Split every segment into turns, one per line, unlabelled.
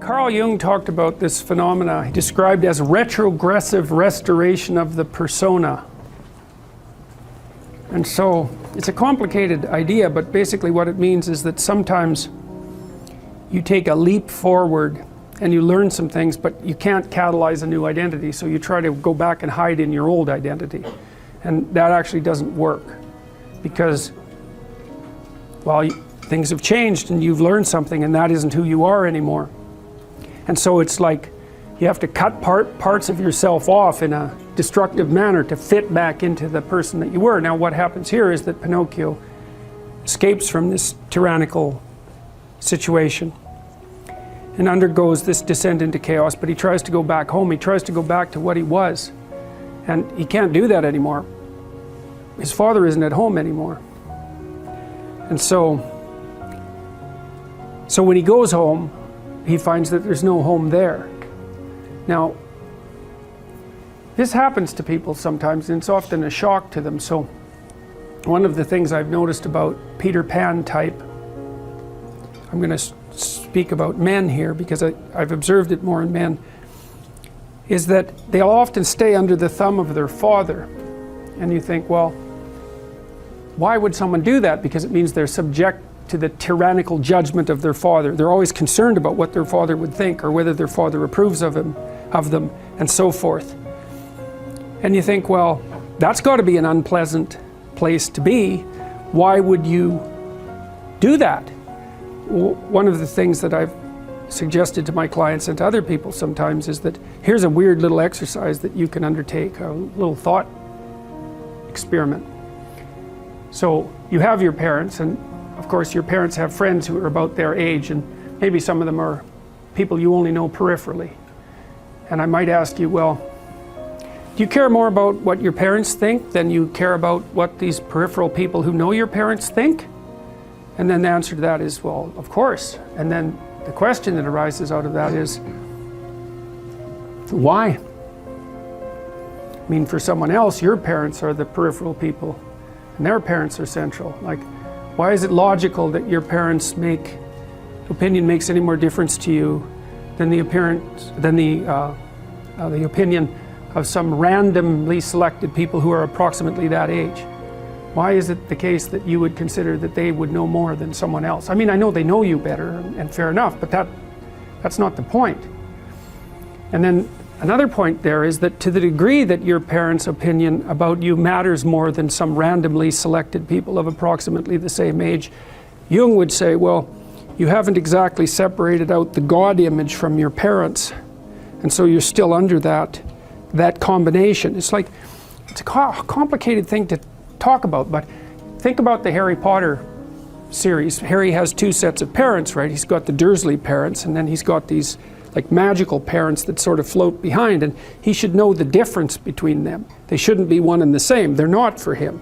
Carl Jung talked about this phenomena he described as retrogressive restoration of the persona. And so it's a complicated idea, but basically what it means is that sometimes you take a leap forward and you learn some things, but you can't catalyze a new identity, so you try to go back and hide in your old identity. And that actually doesn't work, because, well, things have changed and you've learned something, and that isn't who you are anymore. And so it's like you have to cut parts of yourself off in a destructive manner to fit back into the person that you were. Now what happens here is that Pinocchio escapes from this tyrannical situation and undergoes this descent into chaos, but he tries to go back home. He tries to go back to what he was, and he can't do that anymore. His father isn't at home anymore. And so when he goes home, he finds that there's no home there. Now, this happens to people sometimes, and it's often a shock to them. So one of the things I've noticed about Peter Pan type, I'm going to speak about men here because I've observed it more in men, is that they'll often stay under the thumb of their father. And you think, well, why would someone do that? Because it means they're subject to the tyrannical judgment of their father. They're always concerned about what their father would think, or whether their father approves of them, and so forth. And you think, well, that's got to be an unpleasant place to be. Why would you do that? One of the things that I've suggested to my clients and to other people sometimes is that here's a weird little exercise that you can undertake, a little thought experiment. So you have your parents, and of course your parents have friends who are about their age, and maybe some of them are people you only know peripherally. And I might ask you, well, do you care more about what your parents think than you care about what these peripheral people who know your parents think? And then the answer to that is, well, of course. And then the question that arises out of that is, why? I mean, for someone else, your parents are the peripheral people, and their parents are central. Like, why is it logical that your parents' opinion makes any more difference to you than the opinion of some randomly selected people who are approximately that age? Why is it the case that you would consider that they would know more than someone else? I mean, I know they know you better, and fair enough, but that's not the point. And then another point there is that to the degree that your parents' opinion about you matters more than some randomly selected people of approximately the same age, Jung would say, well, you haven't exactly separated out the God image from your parents, and so you're still under that combination. It's a complicated thing to talk about, but think about the Harry Potter series. Harry has two sets of parents, right? He's got the Dursley parents, and then he's got these like magical parents that sort of float behind, and he should know the difference between them. They shouldn't be one and the same. They're not for him.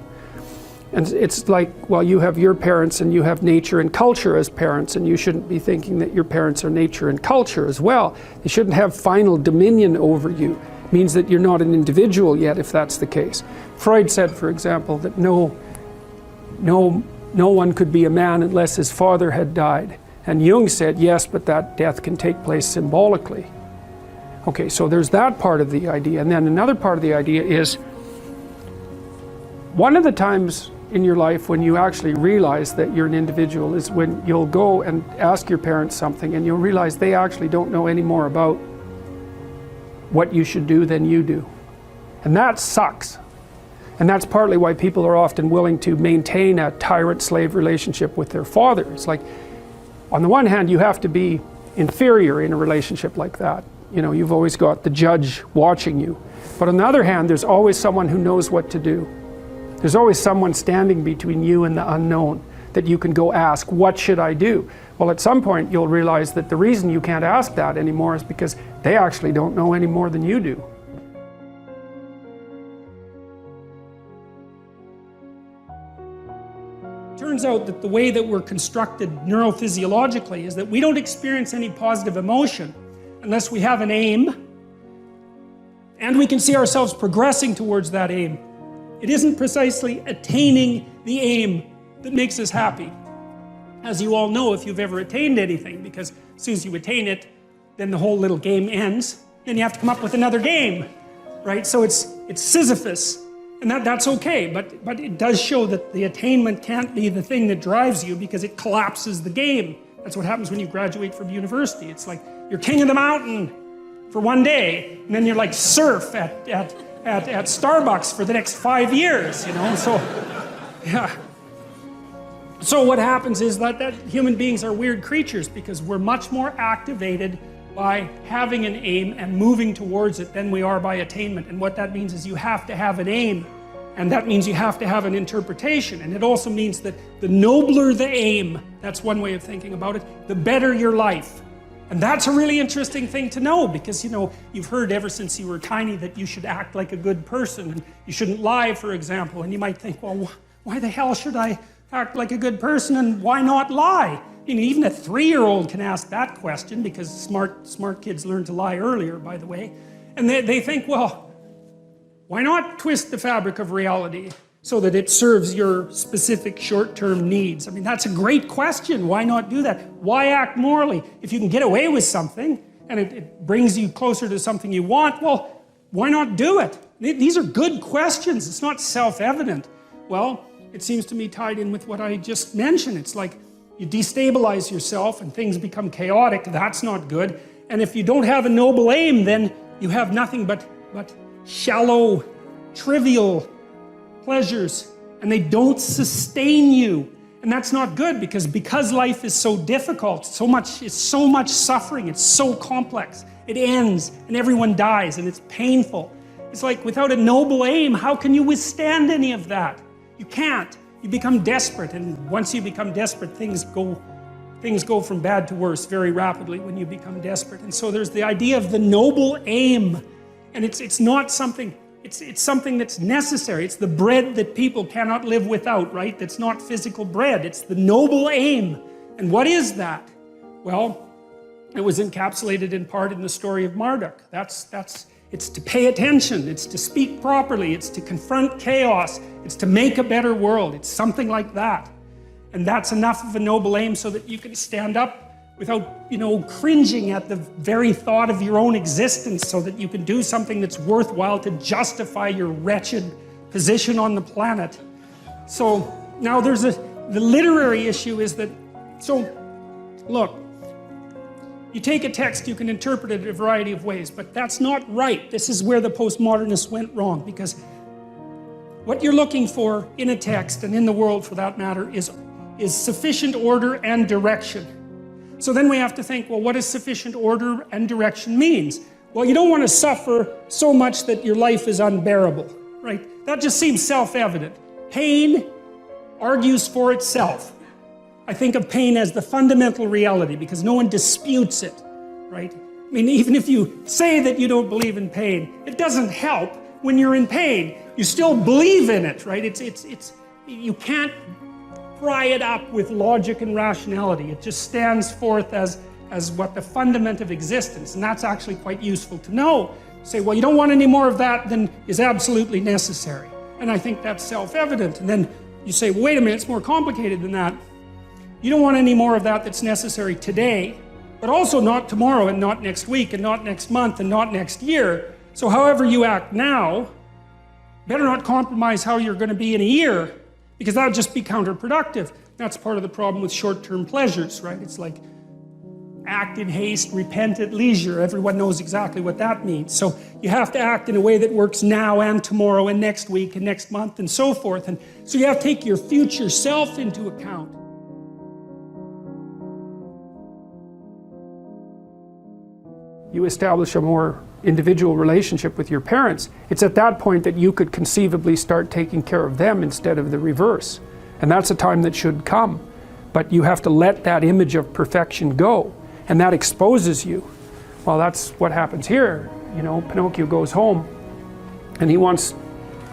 And it's like, well, you have your parents and you have nature and culture as parents, and you shouldn't be thinking that your parents are nature and culture as well. They shouldn't have final dominion over you. It means that you're not an individual yet, if that's the case. Freud said, for example, that no one could be a man unless his father had died. And Jung said, yes, but that death can take place symbolically. Okay, so there's that part of the idea. And then another part of the idea is, one of the times in your life when you actually realize that you're an individual is when you'll go and ask your parents something, and you'll realize they actually don't know any more about what you should do than you do. And that sucks. And that's partly why people are often willing to maintain a tyrant-slave relationship with their father. It's like, on the one hand, you have to be inferior in a relationship like that. You know, you've always got the judge watching you. But on the other hand, there's always someone who knows what to do. There's always someone standing between you and the unknown that you can go ask, what should I do? Well, at some point you'll realize that the reason you can't ask that anymore is because they actually don't know any more than you do. Turns out that the way that we're constructed neurophysiologically is that we don't experience any positive emotion unless we have an aim and we can see ourselves progressing towards that aim. It isn't precisely attaining the aim that makes us happy. As you all know, if you've ever attained anything, because as soon as you attain it,
then the whole little game ends. Then you have to come up with another game, right? So it's Sisyphus, and that's okay, but it does show that the attainment can't be the thing that drives you because it collapses the game. That's what happens when you graduate from university. It's like you're king of the mountain for one day, and then you're like surf at Starbucks for the next 5 years, you know? So, yeah. So what happens is that human beings are weird creatures because we're much more activated by having an aim and moving towards it than we are by attainment. And what that means is you have to have an aim, and that means you have to have an interpretation. And it also means that the nobler the aim, that's one way of thinking about it, the better your life. And that's a really interesting thing to know because, you know, you've heard ever since you were tiny that you should act like a good person and you shouldn't lie, for example. And you might think, well, why the hell should I act like a good person and why not lie? You know, even a 3-year-old can ask that question because smart kids learn to lie earlier, by the way. And they think, well, why not twist the fabric of reality so that it serves your specific short-term needs? I mean, that's a great question. Why not do that? Why act morally? If you can get away with something and it brings you closer to something you want, well, why not do it? These are good questions. It's not self-evident. Well, it seems to me tied in with what I just mentioned. It's like you destabilize yourself and things become chaotic. That's not good. And if you don't have a noble aim, then you have nothing but shallow, trivial pleasures, and they don't sustain you. And that's not good because life is so difficult, it's so much suffering, it's so complex. It ends and everyone dies and it's painful. It's like without a noble aim, how can you withstand any of that? You can't. You become desperate, and once you become desperate, things go from bad to worse very rapidly when you become desperate. And so there's the idea of the noble aim, and it's not something, it's something that's necessary. It's the bread that people cannot live without, right? That's not physical bread. It's the noble aim. And what is that? Well, it was encapsulated in part in the story of Marduk. It's to pay attention, it's to speak properly, it's to confront chaos, it's to make a better world. It's something like that. And that's enough of a noble aim so that you can stand up without, you know, cringing at the very thought of your own existence, so that you can do something that's worthwhile to justify your wretched position on the planet. So now the literary issue is that, so look, you take a text, you can interpret it a variety of ways, but that's not right. This is where the postmodernists went wrong, because what you're looking for in a text, and in the world for that matter, is sufficient order and direction. So then we have to think, well, what does sufficient order and direction means? Well, you don't want to suffer so much that your life is unbearable, right? That just seems self-evident. Pain argues for itself. I think of pain as the fundamental reality because no one disputes it, right? I mean, even if you say that you don't believe in pain, it doesn't help when you're in pain. You still believe in it, right? You can't pry it up with logic and rationality. It just stands forth as what the fundament of existence, and that's actually quite useful to know. Say, well, you don't want any more of that than is absolutely necessary. And I think that's self-evident. And then you say, well, wait a minute, it's more complicated than that. You don't want any more of that that's necessary today, but also not tomorrow, and not next week, and not next month, and not next year. So however you act now, better not compromise how you're going to be in a year, because that would just be counterproductive. That's part of the problem with short-term pleasures, right? It's like act in haste, repent at leisure. Everyone knows exactly what that means. So you have to act in a way that works now and tomorrow and next week and next month and so forth. And so you have to take your future self into account.
You establish a more individual relationship with your parents. It's at that point that you could conceivably start taking care of them instead of the reverse. And that's a time that should come. But you have to let that image of perfection go. And that exposes you. Well, that's what happens here. You know, Pinocchio goes home and he wants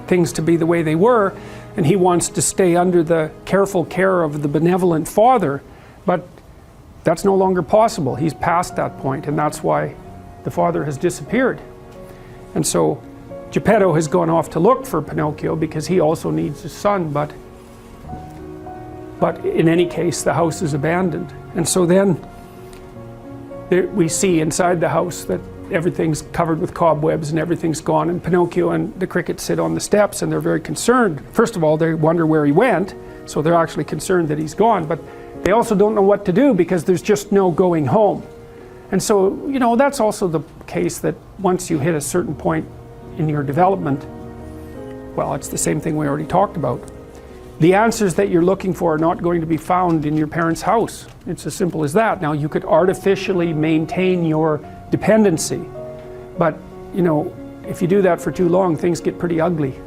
things to be the way they were, and he wants to stay under the careful care of the benevolent father. But that's no longer possible. He's past that point, and that's why the father has disappeared. And so Geppetto has gone off to look for Pinocchio because he also needs his son, but in any case the house is abandoned. And so then we see inside the house that everything's covered with cobwebs and everything's gone, and Pinocchio and the crickets sit on the steps and they're very concerned. First of all, they wonder where he went, so they're actually concerned that he's gone, but they also don't know what to do because there's just no going home. And so, you know, that's also the case that once you hit a certain point in your development, well, it's the same thing we already talked about. The answers that you're looking for are not going to be found in your parents' house. It's as simple as that. Now, you could artificially maintain your dependency, but, you know, if you do that for too long, things get pretty ugly.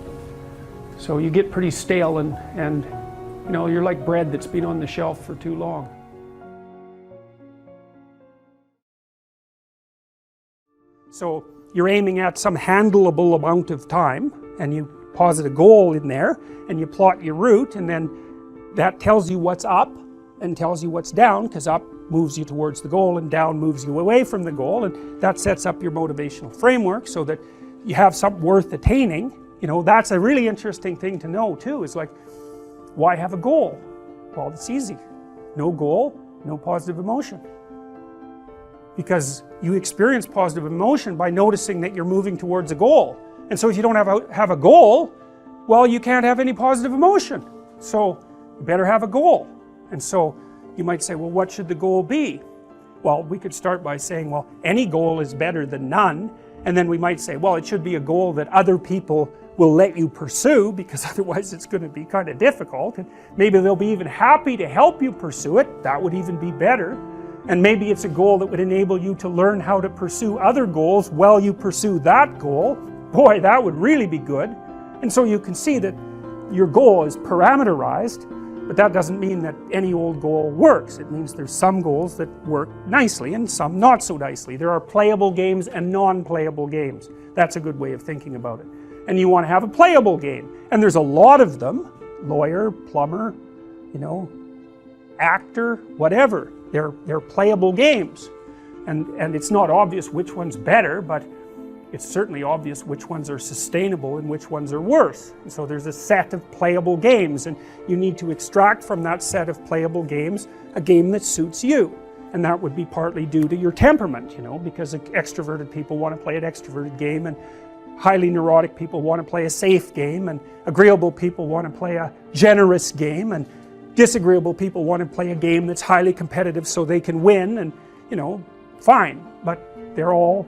So you get pretty stale and you know, you're like bread that's been on the shelf for too long. So you're aiming at some handleable amount of time, and you posit a goal in there, and you plot your route, and then that tells you what's up and tells you what's down, because up moves you towards the goal and down moves you away from the goal, and that sets up your motivational framework so that you have something worth attaining. You know, that's a really interesting thing to know too, is like, why have a goal? Well, it's easy. No goal, no positive emotion. Because you experience positive emotion by noticing that you're moving towards a goal. And so if you don't have a goal, well, you can't have any positive emotion. So you better have a goal. And so you might say, well, what should the goal be? Well, we could start by saying, well, any goal is better than none. And then we might say, well, it should be a goal that other people will let you pursue, because otherwise it's going to be kind of difficult. And maybe they'll be even happy to help you pursue it. That would even be better. And maybe it's a goal that would enable you to learn how to pursue other goals while you pursue that goal. Boy, that would really be good. And so you can see that your goal is parameterized, but that doesn't mean that any old goal works. It means there's some goals that work nicely and some not so nicely. There are playable games and non-playable games. That's a good way of thinking about it. And you want to have a playable game. And there's a lot of them. Lawyer, plumber, you know, actor, whatever. They're playable games. And it's not obvious which one's better, but it's certainly obvious which ones are sustainable and which ones are worse. And so there's a set of playable games, and you need to extract from that set of playable games a game that suits you. And that would be partly due to your temperament, you know, because extroverted people want to play an extroverted game, and highly neurotic people want to play a safe game, and agreeable people want to play a generous game, and disagreeable people want to play a game that's highly competitive so they can win. And, you know, fine, but they're all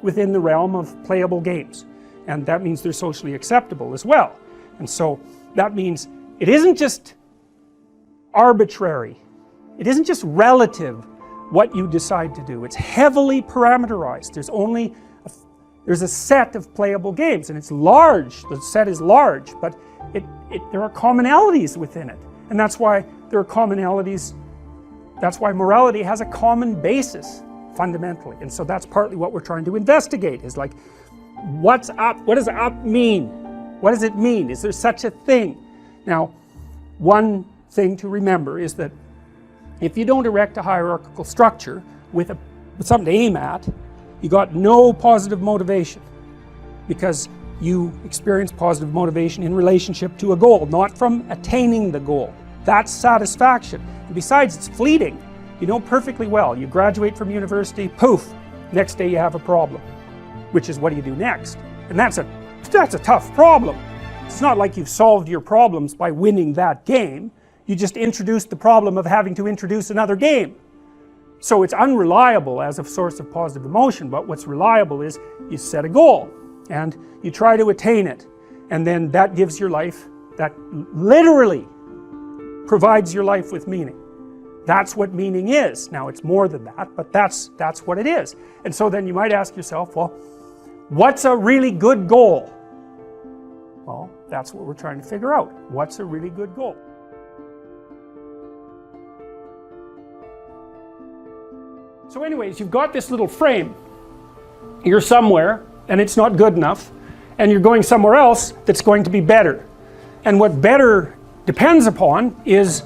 within the realm of playable games, and that means they're socially acceptable as well. And so that means it isn't just arbitrary, it isn't just relative what you decide to do. It's heavily parameterized. There's a set of playable games, and it's large. The set is large, but there are commonalities within it, and that's why there are commonalities. That's why morality has a common basis fundamentally. And so that's partly what we're trying to investigate, is like, what's up? What does up mean? What does it mean? Is there such a thing? Now, one thing to remember is that if you don't erect a hierarchical structure with something to aim at, you got no positive motivation, because you experience positive motivation in relationship to a goal, not from attaining the goal. That's satisfaction. And besides, it's fleeting. You know perfectly well, you graduate from university, poof, next day you have a problem, which is, what do you do next? And that's a tough problem. It's not like you've solved your problems by winning that game. You just introduced the problem of having to introduce another game. So it's unreliable as a source of positive emotion, but what's reliable is you set a goal and you try to attain it, and then that gives your life, that literally provides your life with meaning. That's what meaning is. Now, it's more than that, but that's what it is. And so then you might ask yourself, well, what's a really good goal? Well, that's what we're trying to figure out. What's a really good goal? So anyways, you've got this little frame. You're somewhere, and it's not good enough, and you're going somewhere else that's going to be better. And what better depends upon is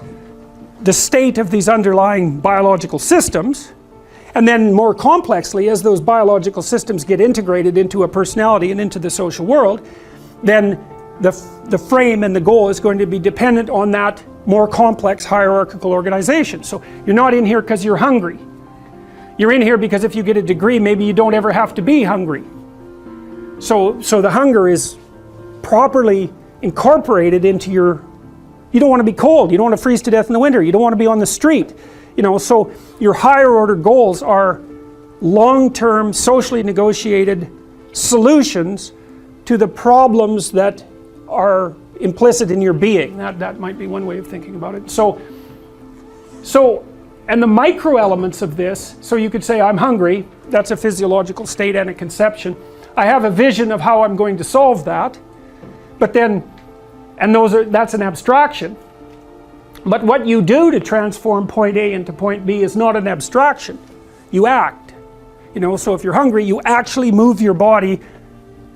the state of these underlying biological systems, and then more complexly, as those biological systems get integrated into a personality and into the social world, then the frame and the goal is going to be dependent on that more complex hierarchical organization. So you're not in here because you're hungry. You're in here because if you get a degree, maybe you don't ever have to be hungry. So the hunger is properly incorporated into your, you don't want to be cold, you don't want to freeze to death in the winter, you don't want to be on the street. You know, so your higher order goals are long-term, socially negotiated solutions to the problems that are implicit in your being. That might be one way of thinking about it. So and the micro elements of this, so you could say I'm hungry, that's a physiological state and a conception. I have a vision of how I'm going to solve that, but then, and that's an abstraction. But what you do to transform point A into point B is not an abstraction. You act. You know, so if you're hungry, you actually move your body,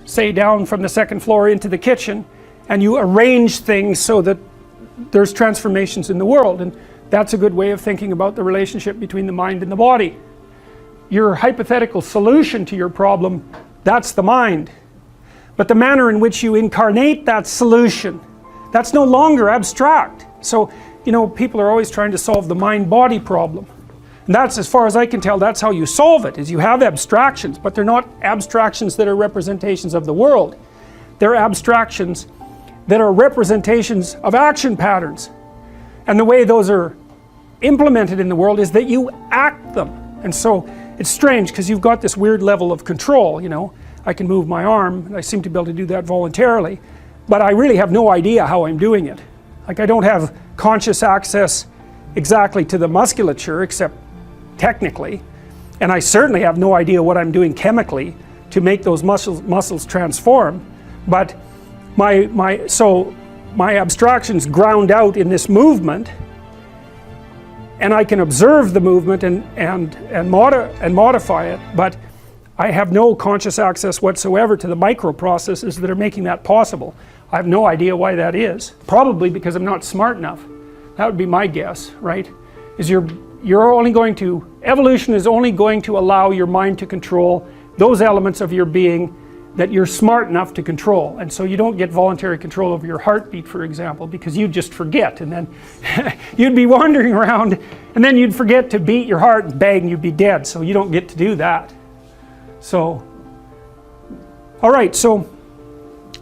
say down from the second floor into the kitchen, and you arrange things so that there's transformations in the world. And that's a good way of thinking about the relationship between the mind and the body. Your hypothetical solution to your problem, that's the mind. But the manner in which you incarnate that solution, that's no longer abstract. So, you know, people are always trying to solve the mind-body problem. And that's, as far as I can tell, that's how you solve it, is you have abstractions, but they're not abstractions that are representations of the world. They're abstractions that are representations of action patterns. And the way those are implemented in the world is that you act them. And so it's strange because you've got this weird level of control, you know. I can move my arm, and I seem to be able to do that voluntarily, but I really have no idea how I'm doing it. Like, I don't have conscious access exactly to the musculature, except technically, and I certainly have no idea what I'm doing chemically to make those muscles transform. But my abstractions ground out in this movement, and I can observe the movement and modify it, but I have no conscious access whatsoever to the micro processes that are making that possible. I have no idea why that is. Probably because I'm not smart enough. That would be my guess, right? Is you're only going to, evolution is only going to allow your mind to control those elements of your being that you're smart enough to control. And so you don't get voluntary control over your heartbeat, for example, because you'd just forget, and then you'd be wandering around, and then you'd forget to beat your heart, and bang, you'd be dead. So you don't get to do that. So, all right, so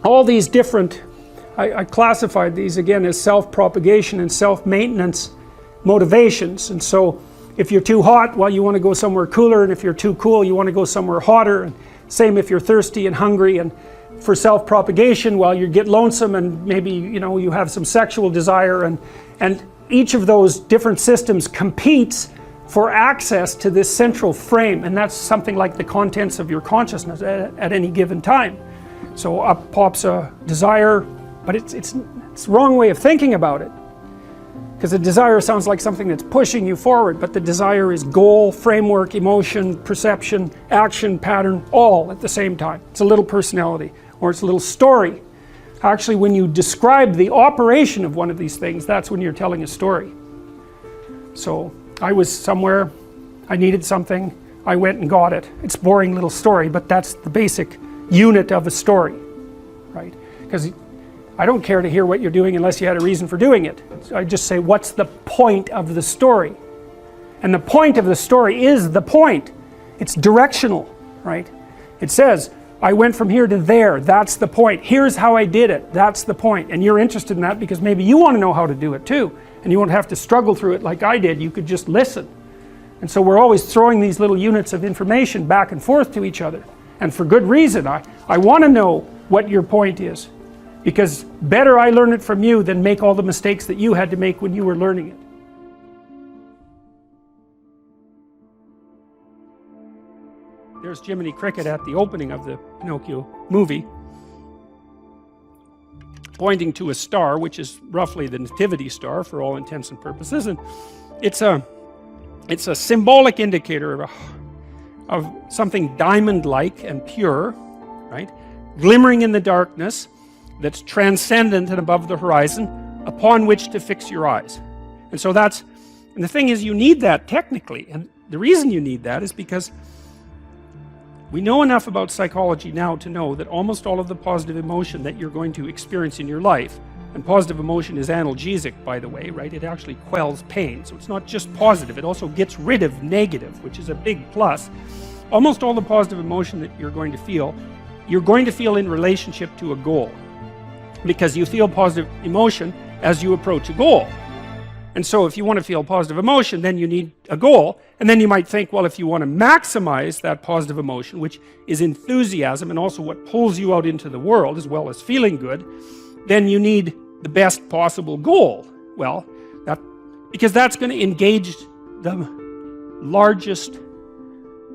all these different, I classified these again as self-propagation and self-maintenance motivations. And so if you're too hot, well, you want to go somewhere cooler, and if you're too cool, you want to go somewhere hotter. And same if you're thirsty and hungry. And for self-propagation, well, you get lonesome, and maybe, you know, you have some sexual desire, and each of those different systems competes for access to this central frame, and that's something like the contents of your consciousness at any given time. So up pops a desire, but it's the wrong way of thinking about it, because a desire sounds like something that's pushing you forward, but the desire is goal, framework, emotion, perception, action, pattern, all at the same time. It's a little personality, or it's a little story. Actually, when you describe the operation of one of these things, that's when you're telling a story. So I was somewhere, I needed something, I went and got it. It's a boring little story, but that's the basic unit of a story, right? Because I don't care to hear what you're doing unless you had a reason for doing it. So I just say, what's the point of the story? And the point of the story is the point. It's directional, right? It says, I went from here to there, that's the point. Here's how I did it, that's the point. And you're interested in that because maybe you want to know how to do it too. And you won't have to struggle through it like I did, you could just listen. And so we're always throwing these little units of information back and forth to each other. And for good reason. I want to know what your point is. Because better I learn it from you than make all the mistakes that you had to make when you were learning it. There's Jiminy Cricket at the opening of the Pinocchio movie, pointing to a star, which is roughly the nativity star for all intents and purposes, and it's a symbolic indicator of something diamond-like and pure, right, glimmering in the darkness, that's transcendent and above the horizon, upon which to fix your eyes. And so and the thing is, you need that technically, and the reason you need that is because we know enough about psychology now to know that almost all of the positive emotion that you're going to experience in your life And positive emotion is analgesic, by the way, right? It actually quells pain. So it's not just positive, it also gets rid of negative, which is a big plus. Almost all the positive emotion that you're going to feel in relationship to a goal. Because you feel positive emotion as you approach a goal. And so if you want to feel positive emotion, then you need a goal. And then you might think, well, if you want to maximize that positive emotion, which is enthusiasm and also what pulls you out into the world as well as feeling good, then you need the best possible goal. Well, because that's going to engage the largest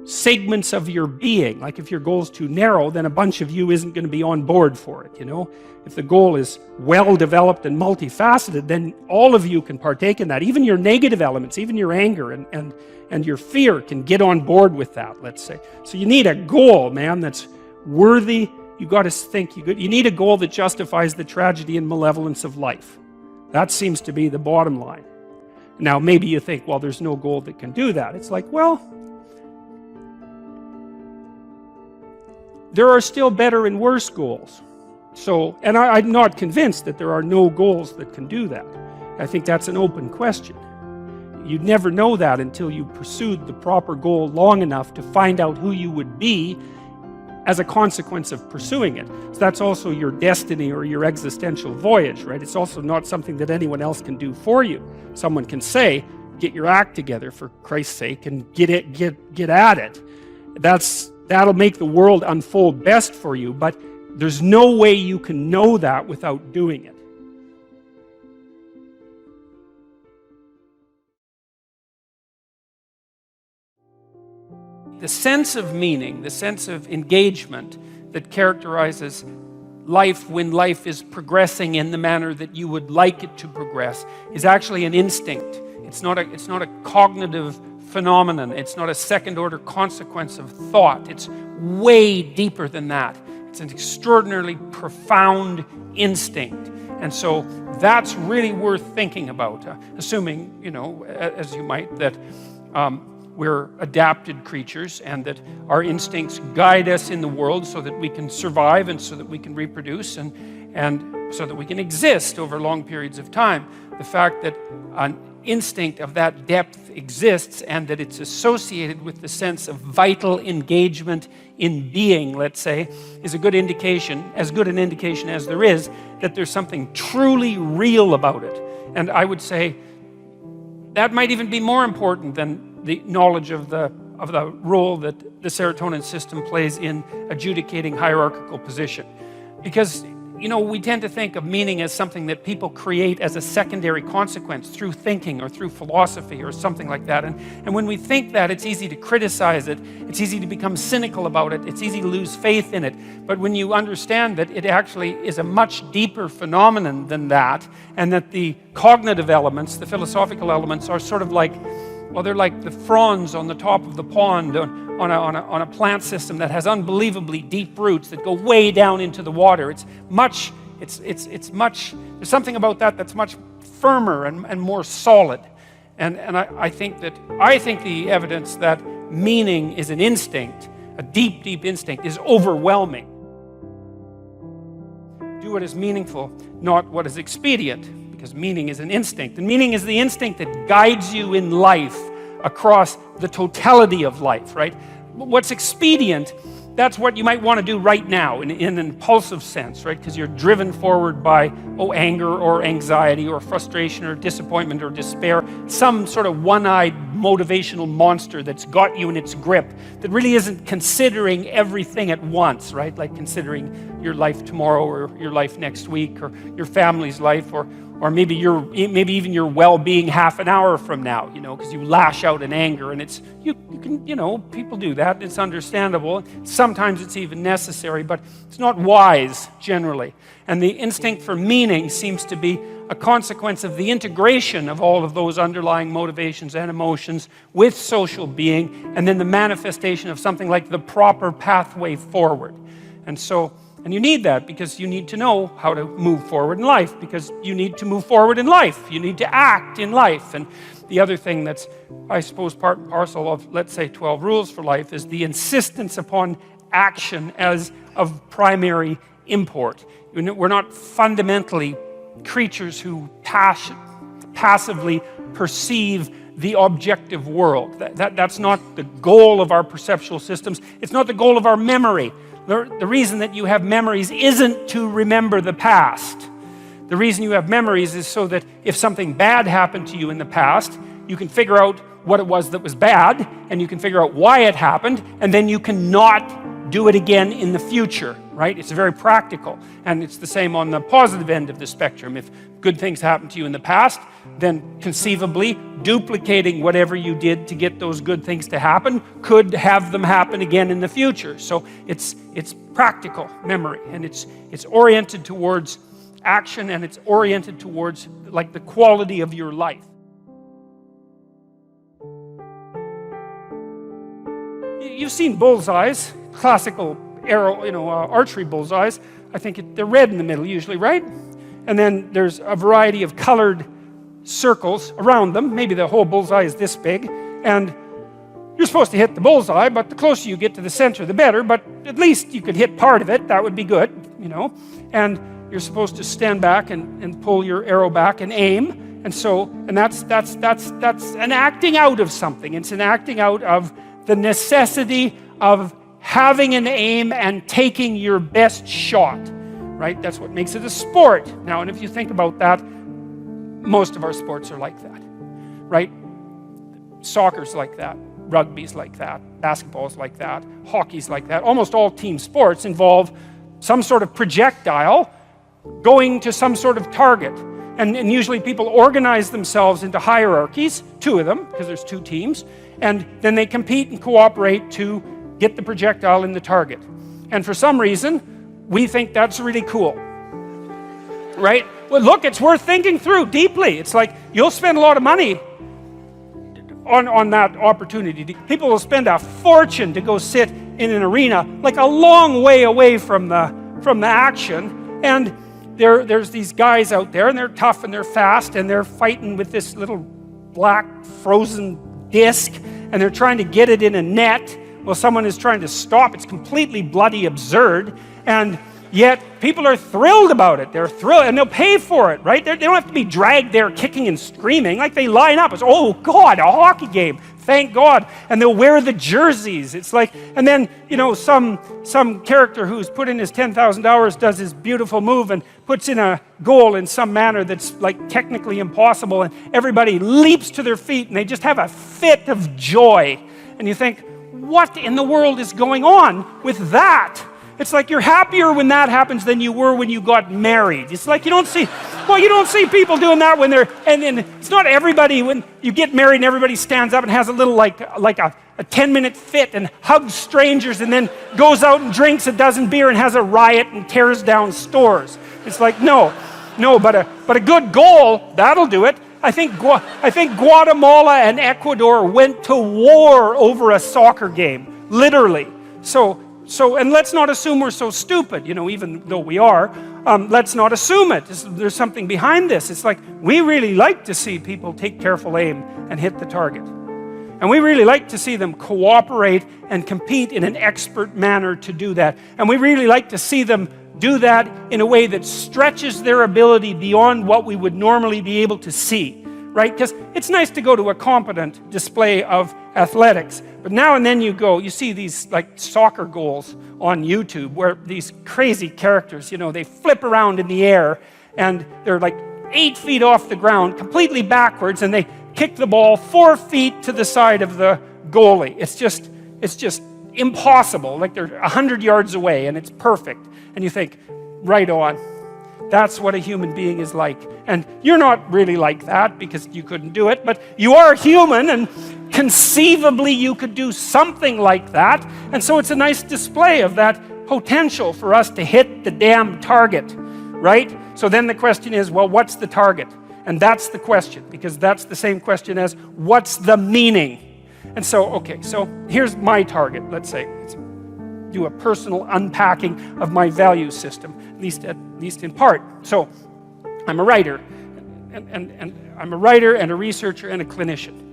segments of your being. Like if your goal is too narrow, then a bunch of you isn't going to be on board for it, you know? If the goal is well developed and multifaceted, then all of you can partake in that. Even your negative elements, even your anger and your fear can get on board with that, let's say. So you need a goal, man, that's worthy. You got to think, you need a goal that justifies the tragedy and malevolence of life. That seems to be the bottom line. Now, maybe you think, well, there's no goal that can do that. It's like, well, there are still better and worse goals. So, and I'm not convinced that there are no goals that can do that. I think that's an open question. You'd never know that until you pursued the proper goal long enough to find out who you would be as a consequence of pursuing it. So that's also your destiny or your existential voyage, right? It's also not something that anyone else can do for you. Someone can say, get your act together for Christ's sake and get at it. That'll make the world unfold best for you, but there's no way you can know that without doing it. The sense of meaning, the sense of engagement that characterizes life when life is progressing in the manner that you would like it to progress is actually an instinct. It's not a cognitive phenomenon. It's not a second-order consequence of thought. It's way deeper than that. It's an extraordinarily profound instinct. And so that's really worth thinking about, assuming, you know, as you might, that we're adapted creatures and that our instincts guide us in the world so that we can survive and so that we can reproduce and so that we can exist over long periods of time. The fact that an instinct of that depth exists and that it's associated with the sense of vital engagement in being, let's say, is a good indication, as good an indication as there is, that there's something truly real about it. And I would say that might even be more important than the knowledge of the role that the serotonin system plays in adjudicating hierarchical position. Because, you know, we tend to think of meaning as something that people create as a secondary consequence through thinking or through philosophy or something like that. And when we think that, it's easy to criticize it. It's easy to become cynical about it. It's easy to lose faith in it. But when you understand that it actually is a much deeper phenomenon than that, and that the cognitive elements, the philosophical elements, are sort of like, well, they're like the fronds on the top of the pond on a plant system that has unbelievably deep roots that go way down into the water. There's something about that that's much firmer and more solid. And I think the evidence that meaning is an instinct, a deep, deep instinct, is overwhelming. Do what is meaningful, not what is expedient. Because meaning is an instinct. And meaning is the instinct that guides you in life across the totality of life, right? What's expedient, that's what you might want to do right now in an impulsive sense, right? Because you're driven forward by, anger or anxiety or frustration or disappointment or despair, some sort of one-eyed motivational monster that's got you in its grip that really isn't considering everything at once, right? Like considering your life tomorrow or your life next week or your family's life or maybe even your well-being half an hour from now, you know, because you lash out in anger, and you can, you know, people do that. It's understandable. Sometimes it's even necessary, but it's not wise generally. And the instinct for meaning seems to be a consequence of the integration of all of those underlying motivations and emotions with social being, and then the manifestation of something like the proper pathway forward. And you need that because you need to know how to move forward in life, because you need to move forward in life. You need to act in life. And the other thing that's, I suppose, part and parcel of, let's say, 12 rules for life is the insistence upon action as of primary import. We're not fundamentally
creatures who passively perceive the objective world. That's not the goal of our perceptual systems. It's not the goal of our memory. The reason that you have memories isn't to remember the past. The reason you have memories is so that if something bad happened to you in the past, you can figure out what it was that was bad, and you can figure out why it happened, and then you can not do it again in the future, right? It's very practical, and it's the same on the positive end of the spectrum. If good things happened to you in the past, then conceivably duplicating whatever you did to get those good things to happen could have them happen again in the future. So it's practical memory, and it's oriented towards action, and it's oriented towards like the quality of your life. You've seen bullseyes, classical arrow, archery bullseyes. I think they're red in the middle usually, right? And then there's a variety of colored circles around them. Maybe the whole bullseye is this big, and you're supposed to hit the bullseye, but the closer you get to the center, the better. But at least you could hit part of it. That would be good, And you're supposed to stand back and pull your arrow back and aim. And that's an acting out of something. It's an acting out of the necessity of having an aim and taking your best shot, right? That's what makes it a sport. Now, and if you think about that, most of our sports are like that, right? Soccer's like that, rugby's like that, basketball's like that, hockey's like that. Almost all team sports involve some sort of projectile going to some sort of target. And usually people organize themselves into hierarchies, 2 of them, because there's 2 teams, and then they compete and cooperate to get the projectile in the target. And for some reason, we think that's really cool, right? Well, look, it's worth thinking through deeply. It's like you'll spend a lot of money on that opportunity. People will spend a fortune to go sit in an arena like a long way away from the action, and there's these guys out there, and they're tough and they're fast, and they're fighting with this little black frozen disc, and they're trying to get it in a net while someone is trying to stop. It's completely bloody absurd, and yet people are thrilled about it. They're thrilled, and they'll pay for it, right? They don't have to be dragged there kicking and screaming. Like, they line up. It's, oh God, a hockey game. Thank God. And they'll wear the jerseys. It's like, and then, some character who's put in his 10,000 hours does his beautiful move and puts in a goal in some manner that's like technically impossible, and everybody leaps to their feet and they just have a fit of joy. And you think, what in the world is going on with that? It's like you're happier when that happens than you were when you got married. It's like you don't see people doing that when they're, and it's not everybody, when you get married and everybody stands up and has a little like a 10-minute fit and hugs strangers and then goes out and drinks a dozen beer and has a riot and tears down stores. It's like, no, but a good goal, that'll do it. I think Guatemala and Ecuador went to war over a soccer game, literally. So, and let's not assume we're so stupid, even though we are. Let's not assume it. There's something behind this. It's like, we really like to see people take careful aim and hit the target. And we really like to see them cooperate and compete in an expert manner to do that. And we really like to see them do that in a way that stretches their ability beyond what we would normally be able to see, right? Because it's nice to go to a competent display of athletics, but now and then you see these like soccer goals on YouTube where these crazy characters, they flip around in the air and they're like 8 feet off the ground, completely backwards, and they kick the ball 4 feet to the side of the goalie. It's just impossible. Like they're 100 yards away and it's perfect. And you think, right on. That's what a human being is like. And you're not really like that because you couldn't do it, but you are human, and conceivably you could do something like that. And so it's a nice display of that potential for us to hit the damn target, right? So then the question is, well, what's the target? And that's the question, because that's the same question as what's the meaning? And so, okay, so here's my target, let's say. Let's do a personal unpacking of my value system, at least in part. So I'm a writer, and I'm a writer and a researcher and a clinician,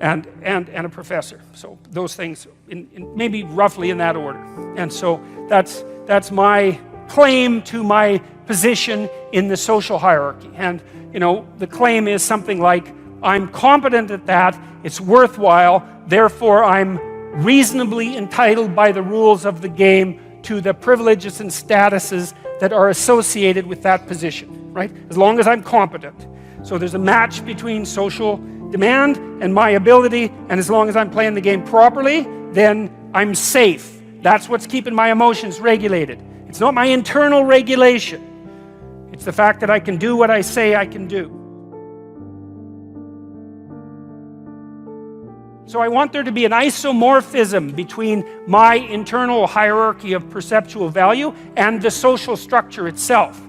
and a professor. So those things, in maybe roughly in that order. And so that's my claim to my position in the social hierarchy. And, you know, the claim is something like, I'm competent at that, it's worthwhile, therefore I'm reasonably entitled by the rules of the game to the privileges and statuses that are associated with that position, right? As long as I'm competent. So there's a match between social demand and my ability, and as long as I'm playing the game properly, then I'm safe. That's what's keeping my emotions regulated. It's not my internal regulation. It's the fact that I can do what I say I can do. So I want there to be an isomorphism between my internal hierarchy of perceptual value and the social structure itself.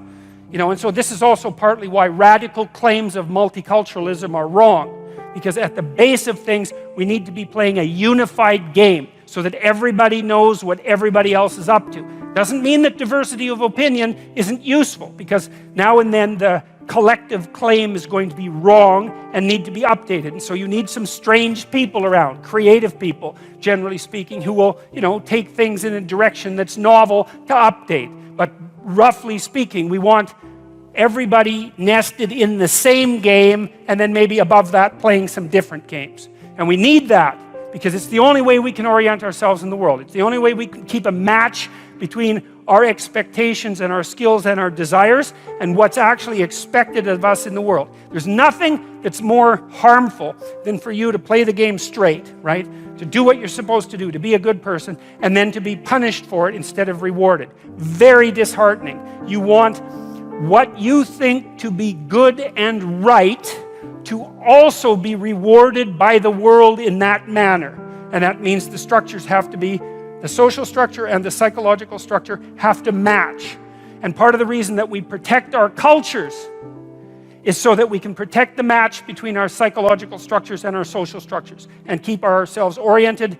You know, and so this is also partly why radical claims of multiculturalism are wrong. Because at the base of things, we need to be playing a unified game so that everybody knows what everybody else is up to. Doesn't mean that diversity of opinion isn't useful, because now and then the collective claim is going to be wrong and need to be updated. And so you need some strange people around, creative people, generally speaking, who will, you know, take things in a direction that's novel to update. But roughly speaking, we want everybody nested in the same game, and then maybe above that playing some different games. And we need that because it's the only way we can orient ourselves in the world. It's the only way we can keep a match between our expectations and our skills and our desires and what's actually expected of us in the world. There's nothing that's more harmful than for you to play the game straight, right? To do what you're supposed to do, to be a good person, and then to be punished for it instead of rewarded. Very disheartening. You want what you think to be good and right to also be rewarded by the world in that manner. And that means the structures have to be, the social structure and the psychological structure have to match. And part of the reason that we protect our cultures is so that we can protect the match between our psychological structures and our social structures and keep ourselves oriented,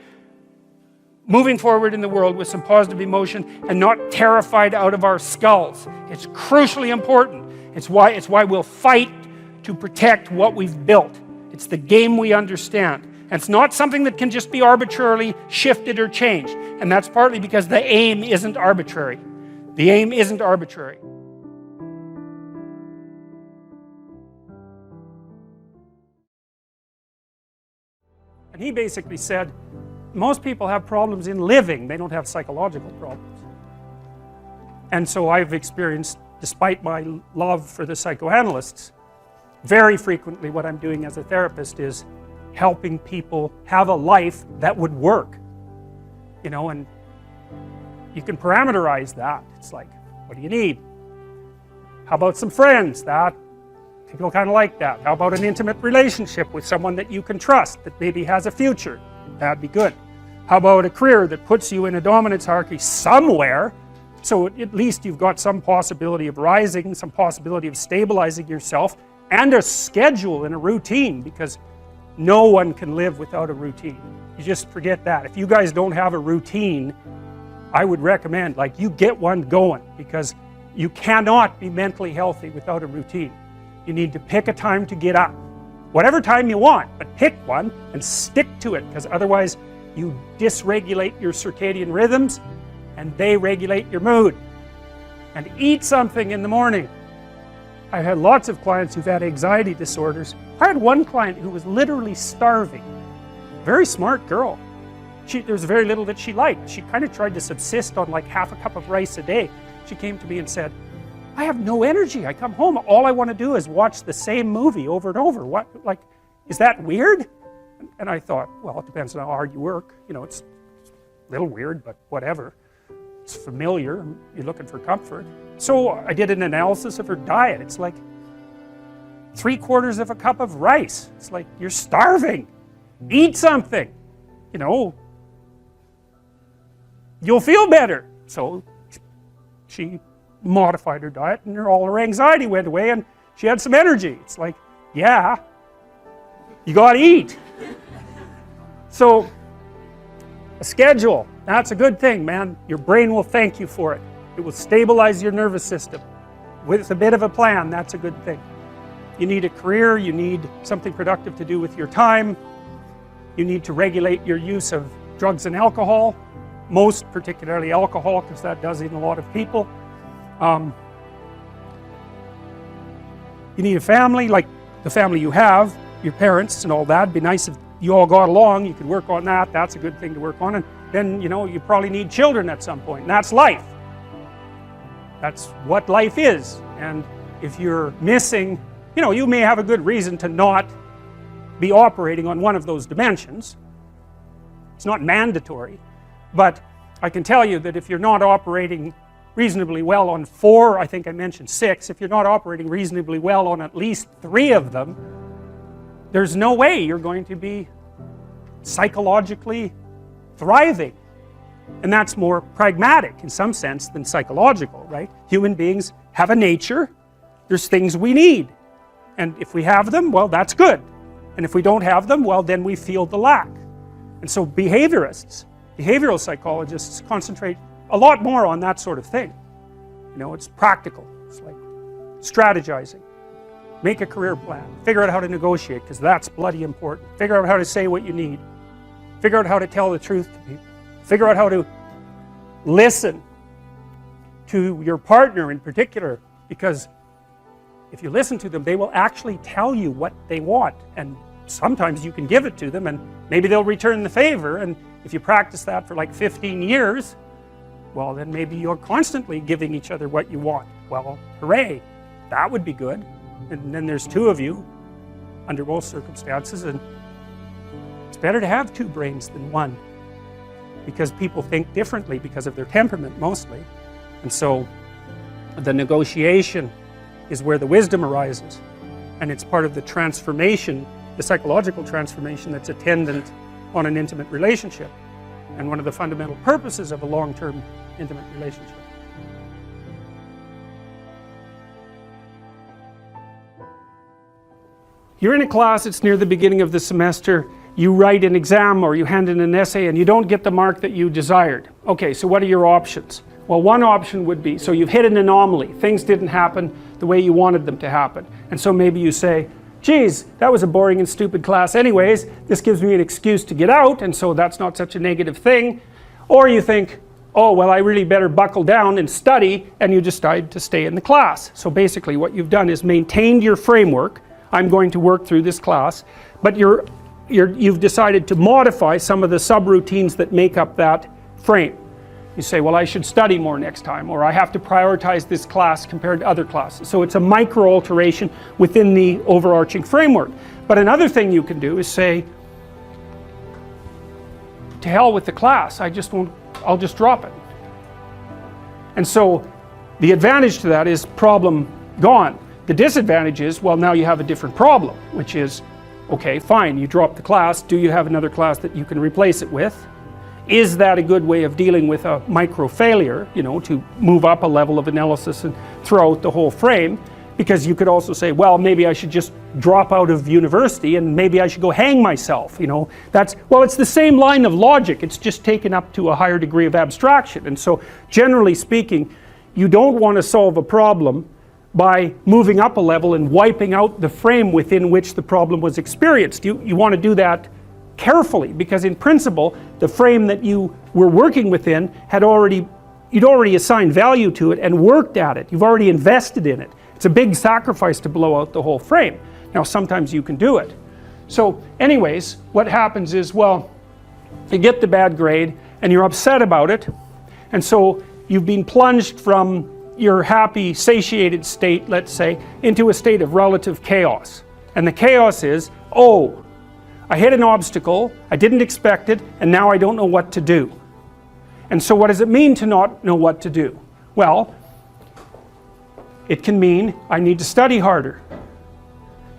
moving forward in the world with some positive emotion and not terrified out of our skulls. It's crucially important. It's why we'll fight to protect what we've built. It's the game we understand. And it's not something that can just be arbitrarily shifted or changed. And that's partly because the aim isn't arbitrary. The aim isn't arbitrary. And he basically said, most people have problems in living, they don't have psychological problems. And so I've experienced, despite my love for the psychoanalysts, very frequently what I'm doing as a therapist is helping people have a life that would work. You know, and you can parameterize that. It's like, what do you need? How about some friends? That people kind of like that. How about an intimate relationship with someone that you can trust, that maybe has a future? That'd be good. How about a career that puts you in a dominance hierarchy somewhere, so at least you've got some possibility of rising, some possibility of stabilizing yourself, and a schedule and a routine, because no one can live without a routine. You just forget that. If you guys don't have a routine, I would recommend, like, you get one going, because you cannot be mentally healthy without a routine. You need to pick a time to get up. Whatever time you want, but pick one and stick to it, because otherwise you dysregulate your circadian rhythms and they regulate your mood. And eat something in the morning. I've had lots of clients who've had anxiety disorders. I had one client who was literally starving. Very smart girl. There was very little that she liked. She kind of tried to subsist on like half a cup of rice a day. She came to me and said, I have no energy. I come home, all I want to do is watch the same movie over and over. What, like, is that weird? And I thought, well, it depends on how hard you work. You know, it's a little weird, but whatever. It's familiar. You're looking for comfort. So I did an analysis of her diet. It's like 3/4 of a cup of rice. It's like, you're starving. Eat something. You know, you'll feel better. So she modified her diet, and all her anxiety went away, and she had some energy. It's like, yeah, you gotta eat. So a schedule, that's a good thing, man. Your brain will thank you for it. It will stabilize your nervous system. With a bit of a plan, that's a good thing. You need a career, you need something productive to do with your time. You need to regulate your use of drugs and alcohol, most particularly alcohol, because that does in a lot of people. You need a family, like the family you have, your parents and all that. It'd be nice if you all got along, you could work on that, that's a good thing to work on. And then, you know, you probably need children at some point, and that's life. That's what life is. And if you're missing, you know, you may have a good reason to not be operating on one of those dimensions. It's not mandatory, but I can tell you that if you're not operating reasonably well on 4, I think I mentioned 6, if you're not operating reasonably well on at least 3 of them, there's no way you're going to be psychologically thriving. And that's more pragmatic in some sense than psychological, right? Human beings have a nature, there's things we need. And if we have them, well, that's good. And if we don't have them, well, then we feel the lack. And so behaviorists, behavioral psychologists concentrate a lot more on that sort of thing. You know, it's practical. It's like strategizing. Make a career plan. Figure out how to negotiate, because that's bloody important. Figure out how to say what you need. Figure out how to tell the truth to people. Figure out how to listen to your partner in particular, because if you listen to them, they will actually tell you what they want, and sometimes you can give it to them and maybe they'll return the favor. And if you practice that for like 15 years, well, then maybe you're constantly giving each other what you want. Well, hooray, that would be good. And then there's 2 of you under both circumstances, and it's better to have 2 brains than 1, because people think differently because of their temperament mostly. And so the negotiation is where the wisdom arises, and it's part of the transformation, the psychological transformation that's attendant on an intimate relationship, and one of the fundamental purposes of a long-term intimate relationship. You're in a class, it's near the beginning of the semester, you write an exam or you hand in an essay and you don't get the mark that you desired. Okay, so what are your options? Well, one option would be, so you've hit an anomaly, things didn't happen the way you wanted them to happen, and so maybe you say, geez, that was a boring and stupid class anyways, this gives me an excuse to get out, and so that's not such a negative thing. Or you think, oh, well, I really better buckle down and study, and you decide to stay in the class. So basically what you've done is maintained your framework. I'm going to work through this class, but you've decided to modify some of the subroutines that make up that frame. You say, well, I should study more next time, or I have to prioritize this class compared to other classes. So it's a micro alteration within the overarching framework. But another thing you can do is say, to hell with the class, I'll just drop it. And so the advantage to that is problem gone. The disadvantage is, well, now you have a different problem, which is, okay, fine, you drop the class, do you have another class that you can replace it with? Is that a good way of dealing with a micro failure, you know, to move up a level of analysis and throw out the whole frame? Because you could also say, well, maybe I should just drop out of university and maybe I should go hang myself, you know. Well, it's the same line of logic, it's just taken up to a higher degree of abstraction. And so, generally speaking, you don't want to solve a problem by moving up a level and wiping out the frame within which the problem was experienced. You want to do that carefully, because in principle, the frame that you were working within you'd already assigned value to it and worked at it. You've already invested in it. It's a big sacrifice to blow out the whole frame. Now, sometimes you can do it. So anyways, what happens is, well, you get the bad grade and you're upset about it, and so you've been plunged from your happy, satiated state, let's say, into a state of relative chaos. And the chaos is, oh, I hit an obstacle, I didn't expect it, and now I don't know what to do. And so what does it mean to not know what to do? Well, it can mean I need to study harder.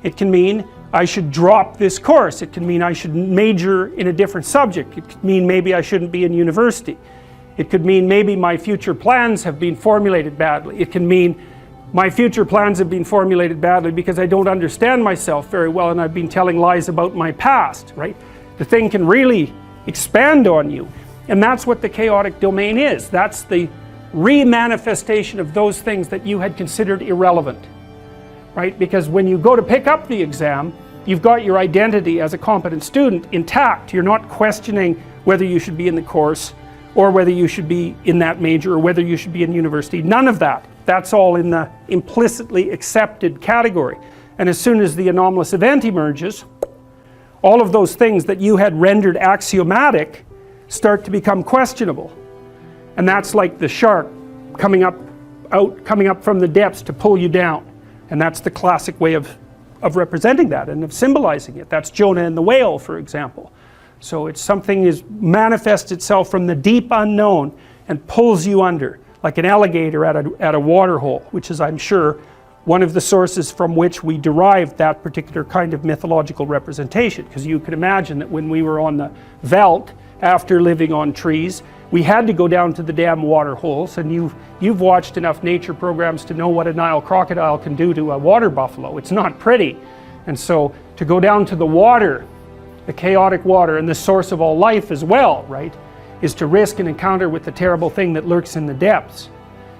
It can mean I should drop this course. It can mean I should major in a different subject. It could mean maybe I shouldn't be in university. It could mean maybe my future plans have been formulated badly. It can mean my future plans have been formulated badly because I don't understand myself very well and I've been telling lies about my past, right? The thing can really expand on you. And that's what the chaotic domain is. That's the re-manifestation of those things that you had considered irrelevant, right? Because when you go to pick up the exam, you've got your identity as a competent student intact. You're not questioning whether you should be in the course or whether you should be in that major or whether you should be in university. None of that. That's all in the implicitly accepted category. And as soon as the anomalous event emerges, all of those things that you had rendered axiomatic start to become questionable. And that's like the shark coming up from the depths to pull you down. And that's the classic way of representing that and of symbolizing it. That's Jonah and the whale, for example. So it's something is manifests itself from the deep unknown and pulls you under, like an alligator at a water hole, which is, I'm sure, one of the sources from which we derived that particular kind of mythological representation. Because you can imagine that when we were on the veldt, after living on trees, we had to go down to the damn water holes, and you've watched enough nature programs to know what a Nile crocodile can do to a water buffalo. It's not pretty. And so to go down to the water, the chaotic water, and the source of all life as well, right, is to risk an encounter with the terrible thing that lurks in the depths.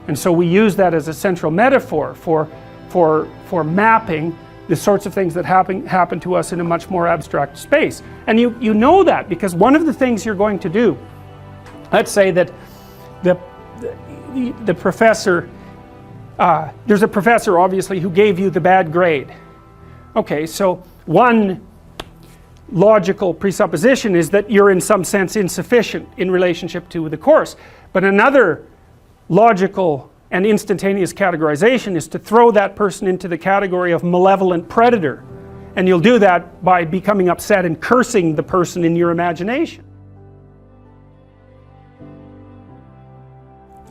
And so we use that as a central metaphor for mapping the sorts of things that happen to us in a much more abstract space. And you know that because one of the things you're going to do, let's say that the professor, there's a professor obviously who gave you the bad grade. Okay, so one logical presupposition is that you're in some sense insufficient in relationship to the course. But another logical and instantaneous categorization is to throw that person into the category of malevolent predator. And you'll do that by becoming upset and cursing the person in your imagination.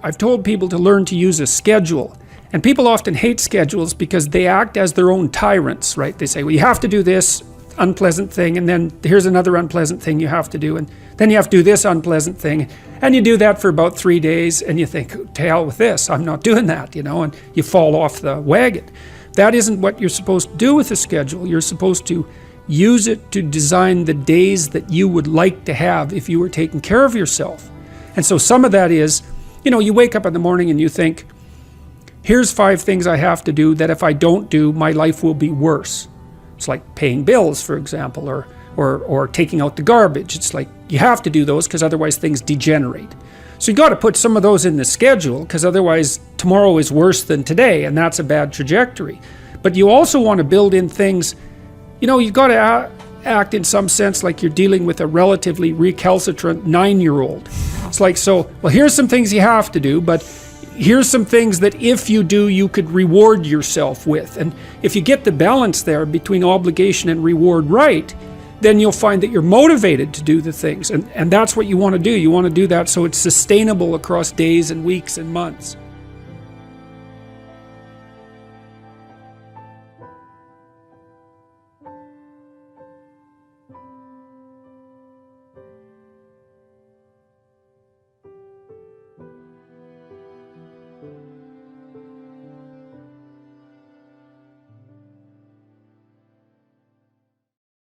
I've told people to learn to use a schedule. And people often hate schedules because they act as their own tyrants, right? They say, well, you have to do this unpleasant thing, and then here's another unpleasant thing you have to do, and then you have to do this unpleasant thing, and you do that for about 3 days, and you think, to hell with this, I'm not doing that, and you fall off the wagon. That isn't what you're supposed to do with a schedule. You're supposed to use it to design the days that you would like to have if you were taking care of yourself. And so some of that is, you wake up in the morning and you think, here's 5 things I have to do that if I don't do, my life will be worse. It's like paying bills, for example, or taking out the garbage. It's like you have to do those because otherwise things degenerate. So you got to put some of those in the schedule because otherwise tomorrow is worse than today, and that's a bad trajectory. But you also want to build in things, you've got to act in some sense like you're dealing with a relatively recalcitrant 9-year-old. It's like, well, here's some things you have to do, but here's some things that if you do, you could reward yourself with. And if you get the balance there between obligation and reward right, then you'll find that you're motivated to do the things. And that's what you want to do. You want to do that so it's sustainable across days and weeks and months.